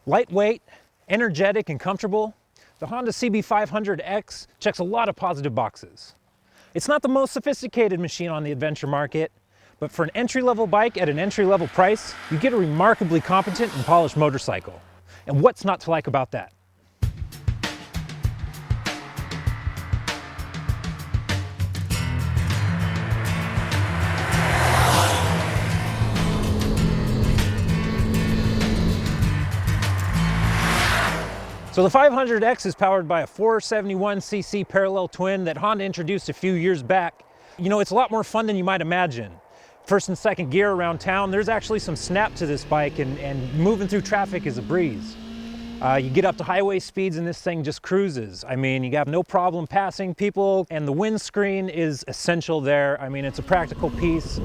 Lightweight, energetic, and comfortable, the Honda CB500X checks a lot of positive boxes. It's not the most sophisticated machine on the adventure market, but for an entry-level bike at an entry-level price, you get a remarkably competent and polished motorcycle. And what's not to like about that? So the 500X is powered by a 471cc parallel twin that Honda introduced a few years back. You know, it's a lot more fun than you might imagine. First and second gear around town, there's actually some snap to this bike, and moving through traffic is a breeze. You get up to highway speeds and this thing just cruises. I mean, you have no problem passing people, and the windscreen is essential there. I mean, it's a practical piece,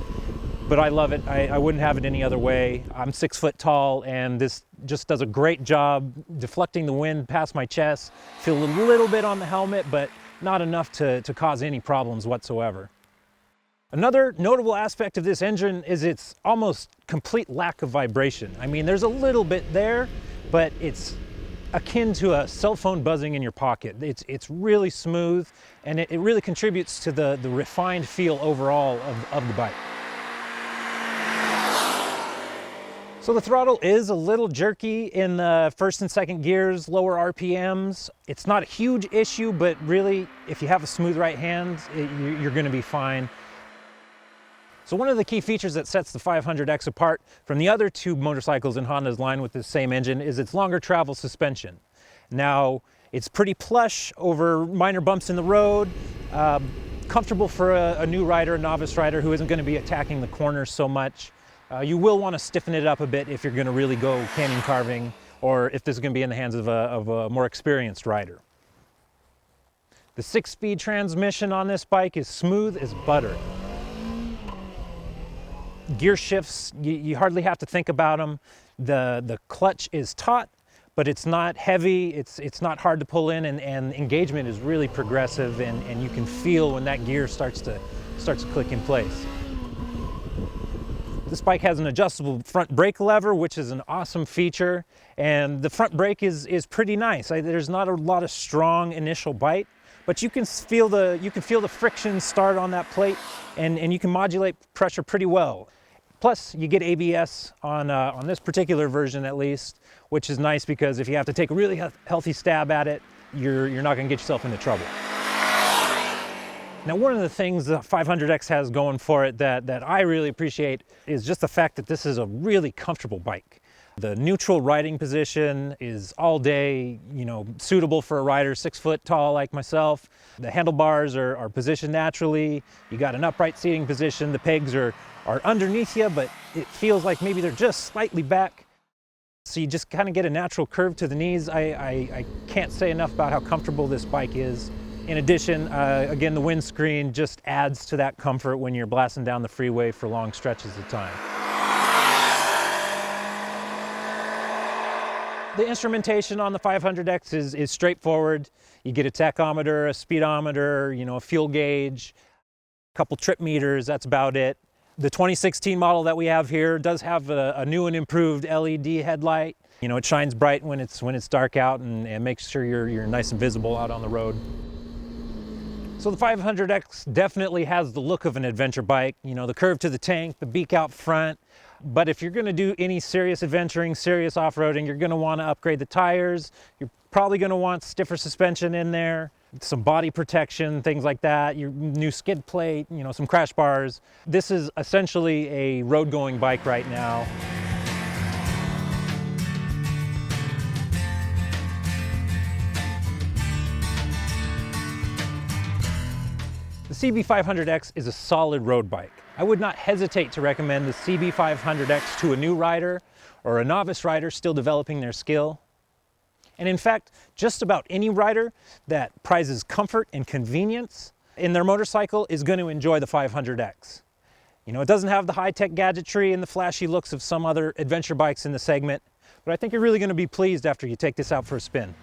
but I love it. I wouldn't have it any other way. I'm 6 foot tall, and this just does a great job deflecting the wind past my chest. Feel a little bit on the helmet, but not enough to cause any problems whatsoever. Another notable aspect of this engine is its almost complete lack of vibration. I mean, there's a little bit there, but it's akin to a cell phone buzzing in your pocket. It's really smooth, and it really contributes to the refined feel overall of the bike. So the throttle is a little jerky in the first and second gears, lower RPMs. It's not a huge issue, but really, if you have a smooth right hand, you're going to be fine. So one of the key features that sets the 500X apart from the other two motorcycles in Honda's line with this same engine is its longer travel suspension. Now, it's pretty plush over minor bumps in the road, comfortable for a new rider, a novice rider who isn't going to be attacking the corners so much. You will want to stiffen it up a bit if you're going to really go canyon carving, or if this is going to be in the hands of a more experienced rider. The 6-speed transmission on this bike is smooth as butter. Gear shifts, you hardly have to think about them. The clutch is taut, but it's not heavy, it's not hard to pull in, and engagement is really progressive, and you can feel when that gear starts to click in place. This bike has an adjustable front brake lever, which is an awesome feature, and the front brake is pretty nice. There's not a lot of strong initial bite, but you can feel the friction start on that plate, and you can modulate pressure pretty well. Plus, you get ABS on this particular version at least, which is nice because if you have to take a really healthy stab at it, you're not going to get yourself into trouble. Now, one of the things the 500X has going for it that I really appreciate is just the fact that this is a really comfortable bike. The neutral riding position is all day, you know, suitable for a rider 6 foot tall like myself. The handlebars are positioned naturally. You got an upright seating position. The pegs are underneath you, but it feels like maybe they're just slightly back. So you just kind of get a natural curve to the knees. I can't say enough about how comfortable this bike is. In addition, again, the windscreen just adds to that comfort when you're blasting down the freeway for long stretches of time. The instrumentation on the 500X is straightforward. You get a tachometer, a speedometer, you know, a fuel gauge, a couple trip meters, that's about it. The 2016 model that we have here does have a new and improved LED headlight. You know, it shines bright when it's dark out and makes sure you're nice and visible out on the road. So the 500X definitely has the look of an adventure bike, you know, the curve to the tank, the beak out front. But if you're going to do any serious adventuring, serious off-roading, you're going to want to upgrade the tires. You're probably going to want stiffer suspension in there, some body protection, things like that, your new skid plate, you know, some crash bars. This is essentially a road-going bike right now. The CB500X is a solid road bike. I would not hesitate to recommend the CB500X to a new rider or a novice rider still developing their skill. And in fact, just about any rider that prizes comfort and convenience in their motorcycle is going to enjoy the 500X. You know, it doesn't have the high-tech gadgetry and the flashy looks of some other adventure bikes in the segment, but I think you're really going to be pleased after you take this out for a spin.